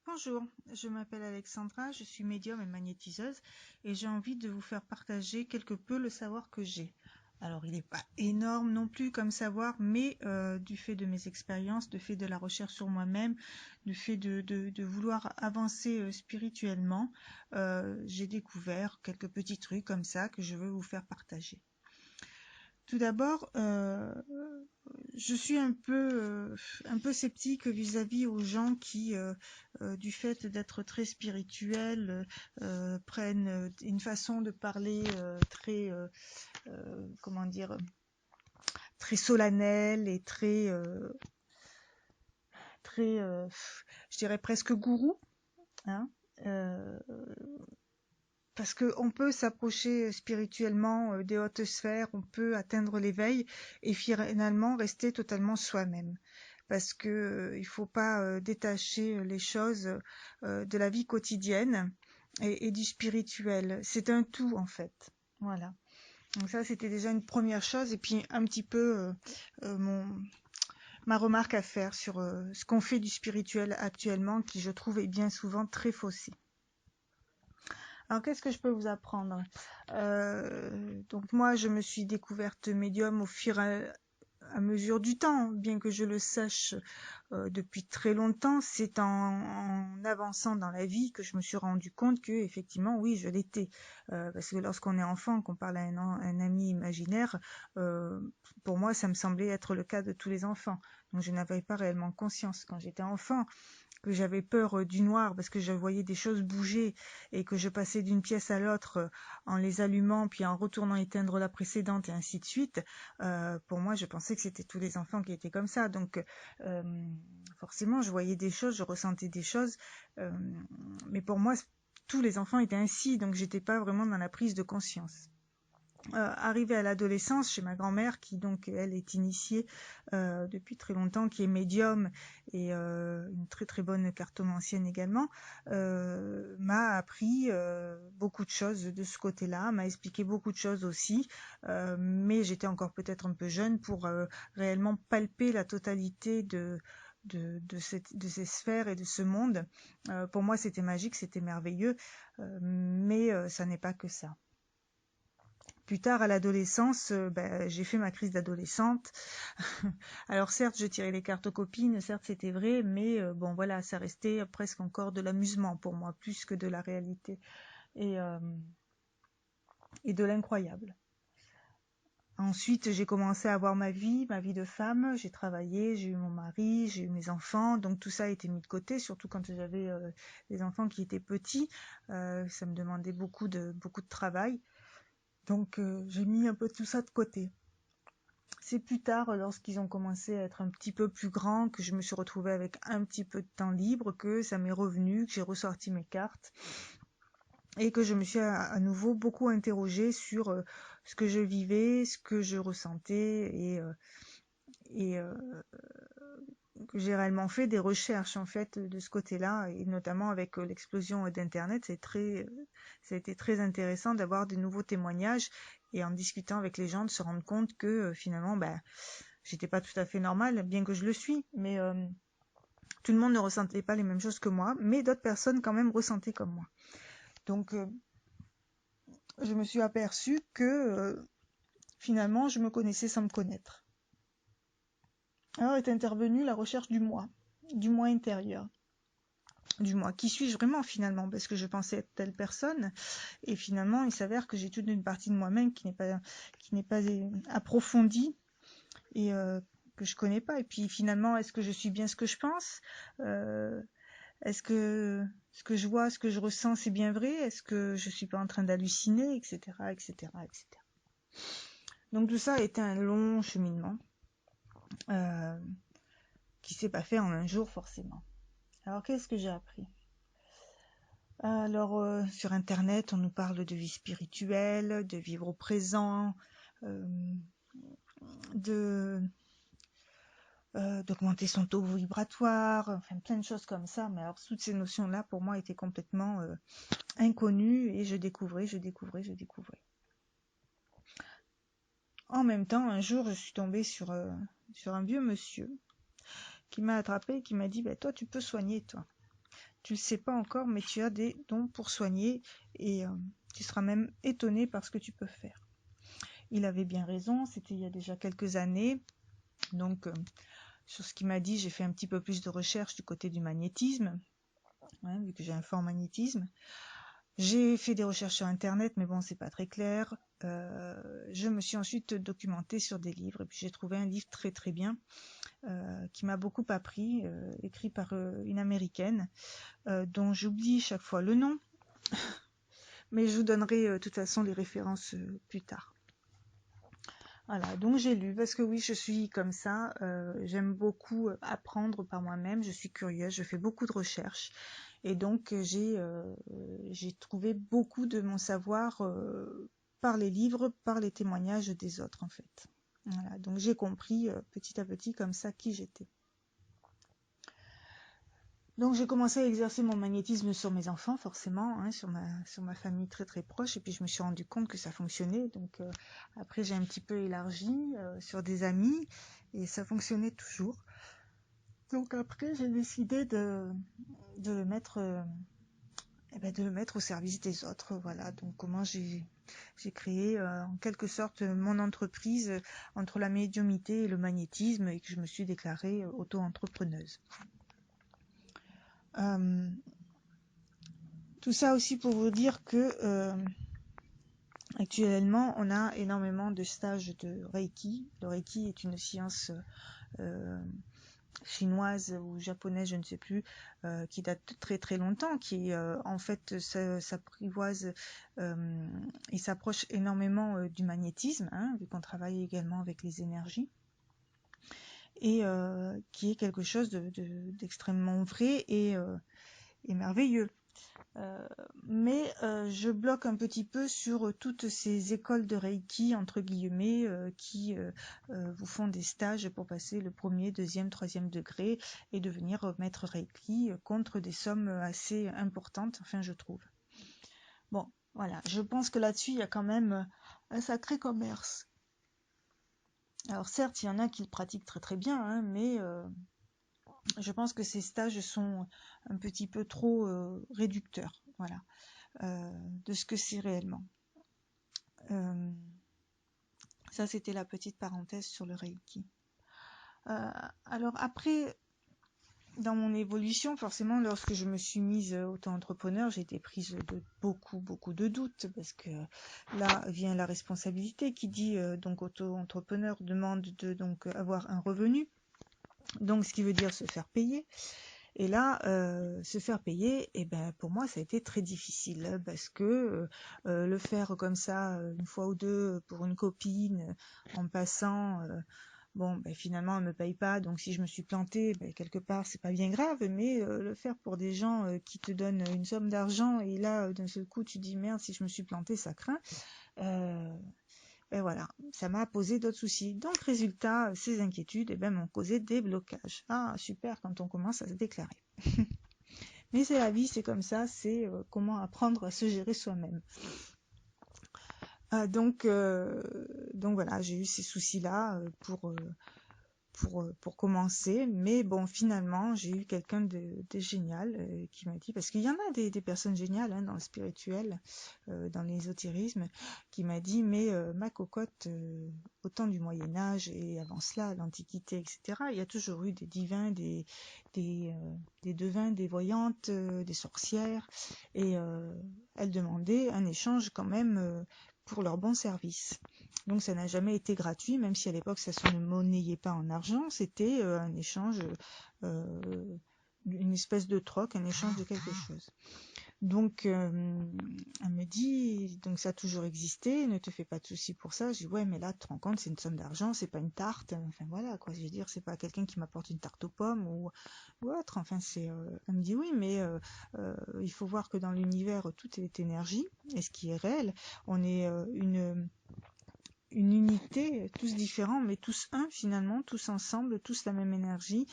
Bonjour, je m'appelle Alexandra, je suis médium et magnétiseuse et j'ai envie de vous faire partager quelque peu le savoir que j'ai. Alors il n'est pas énorme non plus comme savoir, mais du fait de mes expériences, du fait de la recherche sur moi-même, du fait de vouloir avancer spirituellement, j'ai découvert quelques petits trucs comme ça que je veux vous faire partager. Tout d'abord, je suis un peu sceptique vis-à-vis aux gens qui, du fait d'être très spirituels, prennent une façon de parler très, comment dire, très solennelle et très, je dirais presque gourou, hein. Euh, Parce qu'on peut s'approcher spirituellement des hautes sphères, on peut atteindre l'éveil et finalement rester totalement soi-même. Parce que il faut pas détacher les choses de la vie quotidienne et du spirituel. C'est un tout en fait. Voilà. Donc ça, c'était déjà une première chose. Et puis un petit peu ma remarque à faire sur ce qu'on fait du spirituel actuellement, qui je trouve est bien souvent très faussé. Alors, qu'est-ce que je peux vous apprendre? Donc moi, je me suis découverte médium au fur et à mesure du temps, bien que je le sache depuis très longtemps. C'est en avançant dans la vie que je me suis rendu compte que, effectivement, oui, je l'étais. Parce que lorsqu'on est enfant, qu'on parle à un ami imaginaire, euh, pour moi, ça me semblait être le cas de tous les enfants. Donc je n'avais pas réellement conscience. Quand j'étais enfant, que j'avais peur du noir parce que je voyais des choses bouger et que je passais d'une pièce à l'autre en les allumant puis en retournant éteindre la précédente et ainsi de suite, pour moi je pensais que c'était tous les enfants qui étaient comme ça. Donc euh, forcément je voyais des choses, je ressentais des choses, euh, mais pour moi tous les enfants étaient ainsi, donc j'étais pas vraiment dans la prise de conscience. Arrivée à l'adolescence chez ma grand-mère qui donc elle est initiée depuis très longtemps, qui est médium et une très très bonne cartomancienne également, m'a appris beaucoup de choses de ce côté-là, m'a expliqué beaucoup de choses aussi, mais j'étais encore peut-être un peu jeune pour réellement palper la totalité de ces sphères et de ce monde. Pour moi c'était magique, c'était merveilleux, mais ça n'est pas que ça. Plus tard, à l'adolescence, j'ai fait ma crise d'adolescente. Alors certes, je tirais les cartes aux copines, certes c'était vrai, mais bon voilà, ça restait presque encore de l'amusement pour moi, plus que de la réalité et, euh, et de l'incroyable. Ensuite, j'ai commencé à avoir ma vie de femme. J'ai travaillé, j'ai eu mon mari, j'ai eu mes enfants. Donc tout ça a été mis de côté, surtout quand j'avais des enfants qui étaient petits. Ça me demandait beaucoup de travail. Donc j'ai mis un peu tout ça de côté. C'est plus tard, lorsqu'ils ont commencé à être un petit peu plus grands, que je me suis retrouvée avec un petit peu de temps libre, que ça m'est revenu, que j'ai ressorti mes cartes et que je me suis à nouveau beaucoup interrogée sur ce que je vivais, ce que je ressentais et que j'ai réellement fait des recherches en fait de ce côté-là et notamment avec l'explosion d'internet, ça a été très intéressant d'avoir de nouveaux témoignages et en discutant avec les gens de se rendre compte que finalement j'étais pas tout à fait normale, bien que je le suis, mais tout le monde ne ressentait pas les mêmes choses que moi, mais d'autres personnes quand même ressentaient comme moi. Donc je me suis aperçue que finalement je me connaissais sans me connaître. Alors est intervenue la recherche du moi intérieur. Du moi, qui suis-je vraiment finalement? Parce que je pensais être telle personne, et finalement il s'avère que j'ai toute une partie de moi-même qui n'est pas approfondie et que je connais pas. Et puis finalement, est-ce que je suis bien ce que je pense? Euh, Est-ce que ce que je vois, ce que je ressens, c'est bien vrai? Est-ce que je suis pas en train d'halluciner, etc., etc., etc. Donc tout ça a été un long cheminement euh, qui s'est pas fait en un jour forcément. Alors qu'est-ce que j'ai appris? Alors sur Internet, on nous parle de vie spirituelle, de vivre au présent, euh, de d'augmenter son taux vibratoire, enfin plein de choses comme ça. Mais alors toutes ces notions-là, pour moi, étaient complètement inconnues et je découvrais. En même temps, un jour, je suis tombée sur un vieux monsieur qui m'a attrapée et qui m'a dit, bah, toi, tu peux soigner, toi. tu le sais pas encore, mais tu as des dons pour soigner et tu seras même étonné par ce que tu peux faire. Il avait bien raison, c'était il y a déjà quelques années. Donc, sur ce qu'il m'a dit, j'ai fait un petit peu plus de recherche du côté du magnétisme, hein, vu que j'ai un fort magnétisme. J'ai fait des recherches sur Internet, mais bon, c'est pas très clair. Je me suis ensuite documentée sur des livres, et puis j'ai trouvé un livre très très bien, qui m'a beaucoup appris, écrit par une Américaine, dont j'oublie chaque fois le nom, mais je vous donnerai de toute façon les références plus tard. Voilà, donc j'ai lu, parce que oui, je suis comme ça, j'aime beaucoup apprendre par moi-même, je suis curieuse, je fais beaucoup de recherches, et donc j'ai trouvé beaucoup de mon savoir par les livres, par les témoignages des autres en fait. Voilà, donc j'ai compris petit à petit comme ça qui j'étais. Donc j'ai commencé à exercer mon magnétisme sur mes enfants, forcément, hein, sur ma famille très très proche, et puis je me suis rendu compte que ça fonctionnait. Donc après j'ai un petit peu élargi sur des amis, et ça fonctionnait toujours. Donc après j'ai décidé de le mettre, de le mettre au service des autres. Voilà. Donc comment j'ai créé en quelque sorte mon entreprise entre la médiumnité et le magnétisme, et que je me suis déclarée auto-entrepreneuse. Tout ça aussi pour vous dire que actuellement on a énormément de stages de Reiki. Le Reiki est une science chinoise ou japonaise, je ne sais plus, qui date de très très longtemps, qui en fait s'apprivoise et s'approche énormément du magnétisme, hein, vu qu'on travaille également avec les énergies, et qui est quelque chose d'extrêmement vrai et merveilleux. Mais je bloque un petit peu sur toutes ces écoles de Reiki, entre guillemets, qui vous font des stages pour passer le premier, deuxième, troisième degré et devenir maître Reiki contre des sommes assez importantes, enfin je trouve. Bon, voilà, je pense que là-dessus, il y a quand même un sacré commerce. Alors certes, il y en a qui le pratiquent très très bien, hein, mais je pense que ces stages sont un petit peu trop réducteurs, voilà, de ce que c'est réellement. Ça, c'était la petite parenthèse sur le Reiki. Alors après, dans mon évolution, forcément, lorsque je me suis mise auto-entrepreneur, j'ai été prise de beaucoup de doutes, parce que là vient la responsabilité qui dit donc auto-entrepreneur demande de donc avoir un revenu, donc ce qui veut dire se faire payer. Et là, se faire payer, pour moi, ça a été très difficile, parce que le faire comme ça, une fois ou deux, pour une copine, en passant, finalement, elle me paye pas, donc si je me suis plantée, quelque part, c'est pas bien grave, mais le faire pour des gens qui te donnent une somme d'argent, et là, d'un seul coup, tu dis, merde, si je me suis plantée, ça craint. Et voilà, ça m'a posé d'autres soucis. Donc, résultat, ces inquiétudes m'ont causé des blocages. Ah, super, quand on commence à se déclarer. Mais c'est la vie, c'est comme ça, c'est comment apprendre à se gérer soi-même. Donc voilà, j'ai eu ces soucis-là pour commencer, mais bon, finalement, j'ai eu quelqu'un de génial qui m'a dit, parce qu'il y en a des personnes géniales, hein, dans le spirituel, dans l'ésotérisme, qui m'a dit, mais ma cocotte, au temps du Moyen-Âge et avant cela, l'Antiquité, etc., il y a toujours eu des divins, des devins, des voyantes, des sorcières, et elles demandaient un échange quand même pour leur bon service. Donc ça n'a jamais été gratuit, même si à l'époque ça se monnayait pas en argent, c'était un échange, une espèce de troc, un échange de quelque chose. Donc elle me dit, donc ça a toujours existé, ne te fais pas de soucis pour ça. Je dis ouais, mais là tu te rends compte, c'est une somme d'argent, c'est pas une tarte, enfin voilà quoi, je veux dire, c'est pas quelqu'un qui m'apporte une tarte aux pommes ou autre, enfin c'est, elle me dit oui, mais il faut voir que dans l'univers tout est énergie, et ce qui est réel, on est une unité, tous différents, mais tous un finalement, tous ensemble, tous la même énergie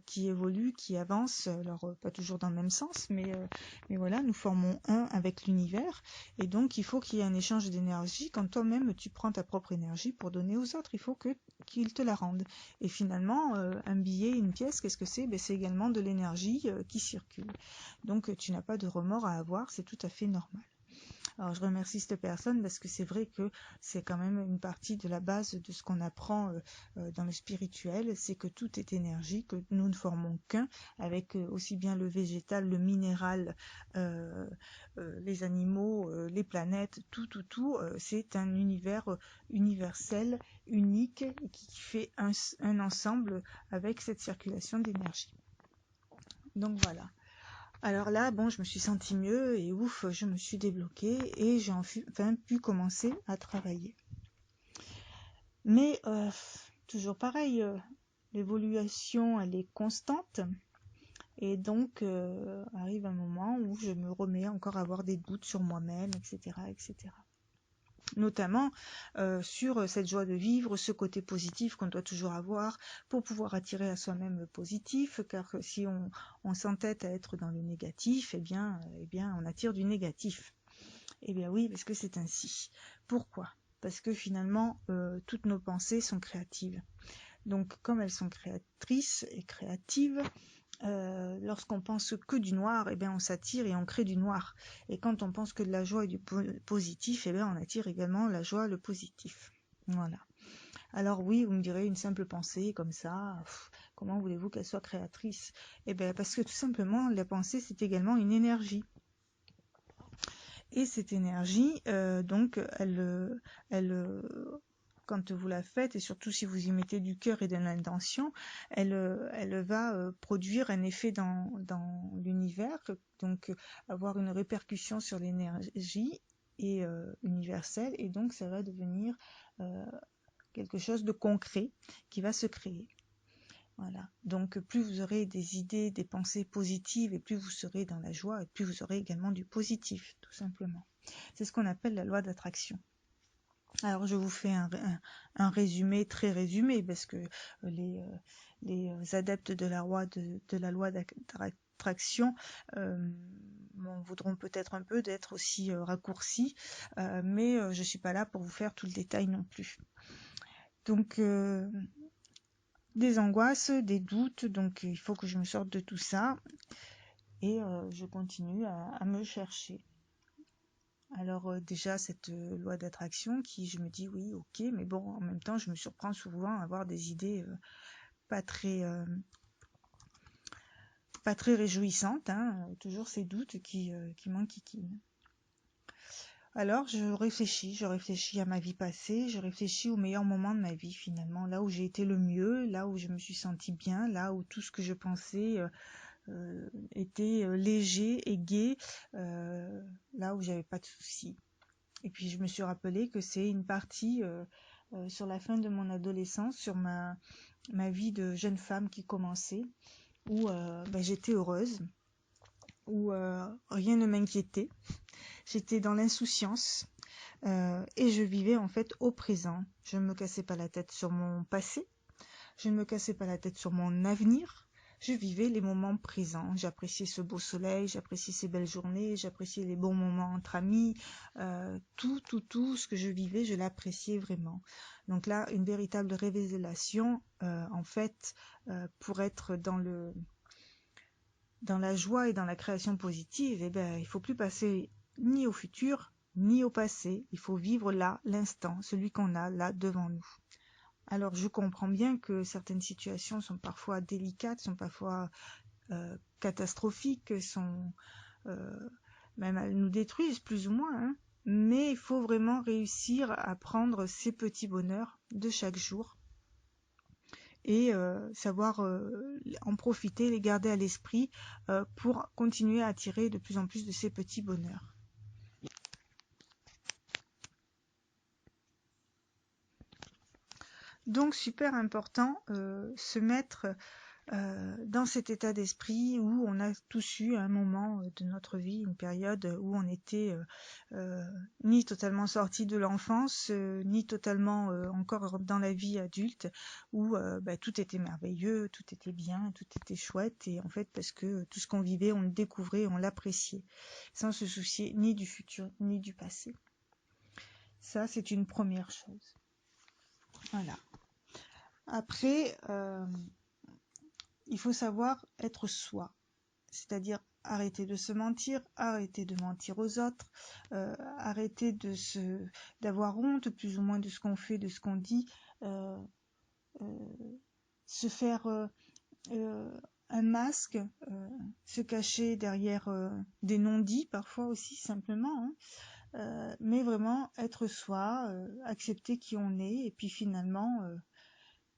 qui évolue, qui avance, alors pas toujours dans le même sens, mais voilà, nous formons un avec l'univers, et donc il faut qu'il y ait un échange d'énergie. Quand toi-même tu prends ta propre énergie pour donner aux autres, il faut qu'ils te la rendent. Et finalement, un billet, une pièce, qu'est-ce que c'est? Ben, c'est également de l'énergie qui circule. Donc tu n'as pas de remords à avoir, c'est tout à fait normal. Alors je remercie cette personne parce que c'est vrai que c'est quand même une partie de la base de ce qu'on apprend dans le spirituel, c'est que tout est énergie, que nous ne formons qu'un, avec aussi bien le végétal, le minéral, les animaux, les planètes, tout, c'est un univers universel, unique, qui fait un ensemble avec cette circulation d'énergie. Donc voilà. Alors là, bon, je me suis sentie mieux et ouf, je me suis débloquée et j'ai enfin pu commencer à travailler. Mais toujours pareil, l'évolution, elle est constante et donc arrive un moment où je me remets encore à avoir des doutes sur moi-même, etc., etc. Notamment sur cette joie de vivre, ce côté positif qu'on doit toujours avoir pour pouvoir attirer à soi-même le positif, car si on s'entête à être dans le négatif, eh bien on attire du négatif. Eh bien oui, parce que c'est ainsi. Pourquoi? Parce que finalement, toutes nos pensées sont créatives. Donc comme elles sont créatrices et créatives, lorsqu'on pense que du noir, eh bien on s'attire et on crée du noir. Et quand on pense que de la joie et du positif, eh bien on attire également la joie, le positif. Voilà. Alors oui, vous me direz, une simple pensée comme ça, comment voulez-vous qu'elle soit créatrice? Eh bien parce que tout simplement, la pensée, c'est également une énergie. Et cette énergie, donc, quand vous la faites, et surtout si vous y mettez du cœur et de l'intention, elle va produire un effet dans l'univers, donc avoir une répercussion sur l'énergie et universelle, et donc ça va devenir quelque chose de concret qui va se créer. Voilà. Donc plus vous aurez des idées, des pensées positives, et plus vous serez dans la joie, et plus vous aurez également du positif, tout simplement. C'est ce qu'on appelle la loi d'attraction. Alors je vous fais un résumé, très résumé, parce que les adeptes de la loi d'attraction voudront peut-être un peu d'être aussi raccourcis, mais je ne suis pas là pour vous faire tout le détail non plus. Donc des angoisses, des doutes, donc il faut que je me sorte de tout ça, et je continue à me chercher. Alors déjà cette loi d'attraction qui, je me dis oui, ok, mais bon, en même temps je me surprends souvent à avoir des idées pas très réjouissantes, hein, toujours ces doutes qui m'enquiquinent. Alors je réfléchis à ma vie passée, je réfléchis aux meilleurs moments de ma vie finalement, là où j'ai été le mieux, là où je me suis sentie bien, là où tout ce que je pensais était léger et gai, là où j'avais pas de soucis. Et puis je me suis rappelé que c'est une partie sur la fin de mon adolescence, sur ma vie de jeune femme qui commençait, où j'étais heureuse, où rien ne m'inquiétait. J'étais dans l'insouciance et je vivais en fait au présent. Je ne me cassais pas la tête sur mon passé, je ne me cassais pas la tête sur mon avenir. Je vivais les moments présents, j'appréciais ce beau soleil, j'appréciais ces belles journées, j'appréciais les bons moments entre amis, tout ce que je vivais, je l'appréciais vraiment. Donc là, une véritable révélation, en fait, pour être dans la joie et dans la création positive, eh ben, il ne faut plus passer ni au futur, ni au passé, il faut vivre là, l'instant, celui qu'on a là devant nous. Alors je comprends bien que certaines situations sont parfois délicates, sont parfois catastrophiques, même elles nous détruisent plus ou moins, hein, mais il faut vraiment réussir à prendre ces petits bonheurs de chaque jour et savoir en profiter, les garder à l'esprit pour continuer à attirer de plus en plus de ces petits bonheurs. Donc super important, se mettre dans cet état d'esprit où on a tous eu à un moment de notre vie une période où on était ni totalement sorti de l'enfance, ni totalement encore dans la vie adulte, où tout était merveilleux, tout était bien, tout était chouette, et en fait parce que tout ce qu'on vivait, on le découvrait, on l'appréciait, sans se soucier ni du futur ni du passé. Ça, c'est une première chose. Voilà. Après, il faut savoir être soi, c'est-à-dire arrêter de se mentir, arrêter de mentir aux autres, arrêter d'avoir honte plus ou moins de ce qu'on fait, de ce qu'on dit, se faire un masque, se cacher derrière des non-dits parfois aussi simplement, hein, mais vraiment être soi, accepter qui on est, et puis finalement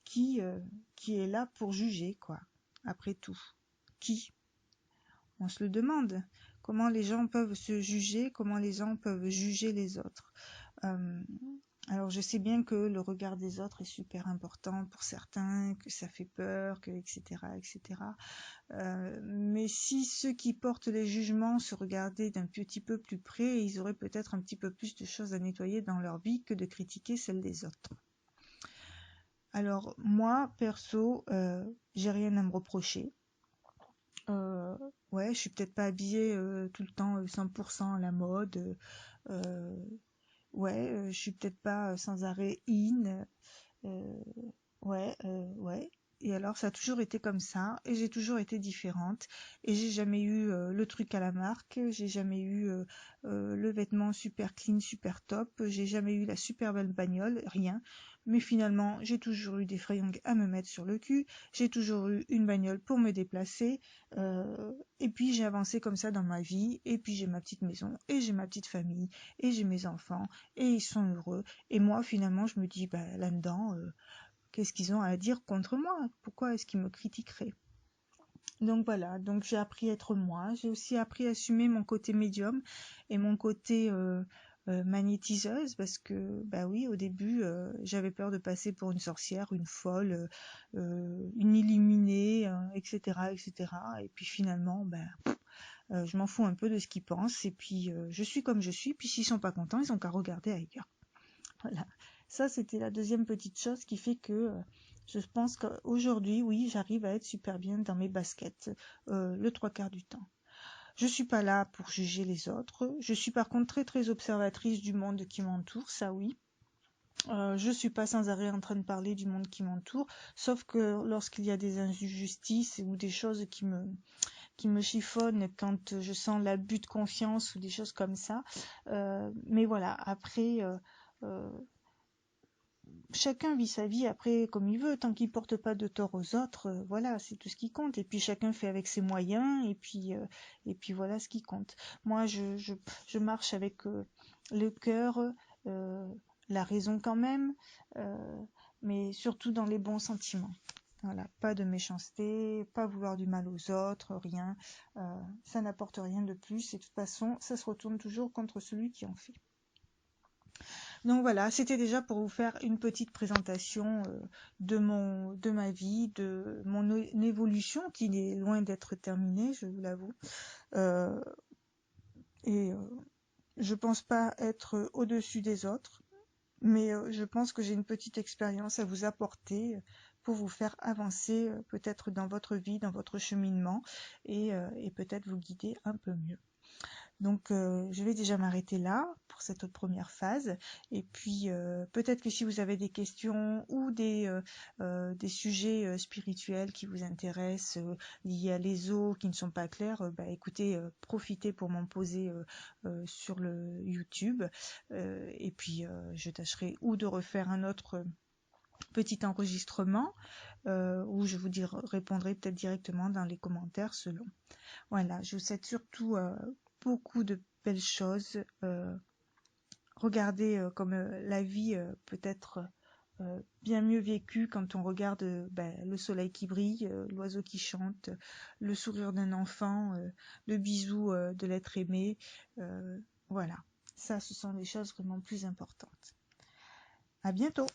qui est là pour juger, quoi, après tout. Qui? On se le demande. Comment les gens peuvent se juger, comment les gens peuvent juger les autres. Alors je sais bien que le regard des autres est super important pour certains, que ça fait peur, que etc. etc. Mais si ceux qui portent les jugements se regardaient d'un petit peu plus près, ils auraient peut-être un petit peu plus de choses à nettoyer dans leur vie que de critiquer celles des autres. Alors moi, perso, j'ai rien à me reprocher. Ouais, je suis peut-être pas habillée tout le temps 100% à la mode. Ouais, je suis peut-être pas sans arrêt in. Ouais. Et alors, ça a toujours été comme ça, et j'ai toujours été différente, et j'ai jamais eu le truc à la marque, j'ai jamais eu le vêtement super clean, super top, j'ai jamais eu la super belle bagnole, rien. Mais finalement, j'ai toujours eu des fringues à me mettre sur le cul, j'ai toujours eu une bagnole pour me déplacer, et puis j'ai avancé comme ça dans ma vie, et puis j'ai ma petite maison, et j'ai ma petite famille, et j'ai mes enfants, et ils sont heureux. Et moi, finalement, je me dis, là-dedans, qu'est-ce qu'ils ont à dire contre moi? Pourquoi est-ce qu'ils me critiqueraient? Donc voilà, donc j'ai appris à être moi, j'ai aussi appris à assumer mon côté médium et mon côté magnétiseuse, parce que oui, au début j'avais peur de passer pour une sorcière, une folle, une illuminée, etc., etc. Et puis finalement, je m'en fous un peu de ce qu'ils pensent, et puis je suis comme je suis, puis s'ils sont pas contents, ils ont qu'à regarder ailleurs. Voilà. Ça, c'était la deuxième petite chose qui fait que je pense qu'aujourd'hui, oui, j'arrive à être super bien dans mes baskets le trois quarts du temps. Je suis pas là pour juger les autres. Je suis par contre très très observatrice du monde qui m'entoure, ça oui. Je suis pas sans arrêt en train de parler du monde qui m'entoure, sauf que lorsqu'il y a des injustices ou des choses qui me chiffonnent quand je sens l'abus de confiance ou des choses comme ça. Mais voilà, après... chacun vit sa vie après comme il veut, tant qu'il porte pas de tort aux autres, voilà, c'est tout ce qui compte. Et puis chacun fait avec ses moyens, et puis voilà ce qui compte. Moi, je marche avec le cœur, la raison quand même, mais surtout dans les bons sentiments. Voilà, pas de méchanceté, pas vouloir du mal aux autres, rien. Ça n'apporte rien de plus, et de toute façon, ça se retourne toujours contre celui qui en fait. Donc voilà, c'était déjà pour vous faire une petite présentation de ma vie, de mon évolution qui est loin d'être terminée, je vous l'avoue. Euh, et je pense pas être au-dessus des autres, mais je pense que j'ai une petite expérience à vous apporter pour vous faire avancer peut-être dans votre vie, dans votre cheminement, et peut-être vous guider un peu mieux. Donc je vais déjà m'arrêter là pour cette première phase, et puis peut-être que si vous avez des questions ou des sujets spirituels qui vous intéressent, liés à l'ESO qui ne sont pas clairs, écoutez, profitez pour m'en poser sur le YouTube, et puis je tâcherai ou de refaire un autre petit enregistrement, où je vous répondrai peut-être directement dans les commentaires selon. Voilà, je vous souhaite surtout beaucoup de belles choses. Regardez comme la vie peut être bien mieux vécue quand on regarde le soleil qui brille, l'oiseau qui chante, le sourire d'un enfant, le bisou de l'être aimé. Voilà, ça, ce sont des choses vraiment plus importantes. À bientôt!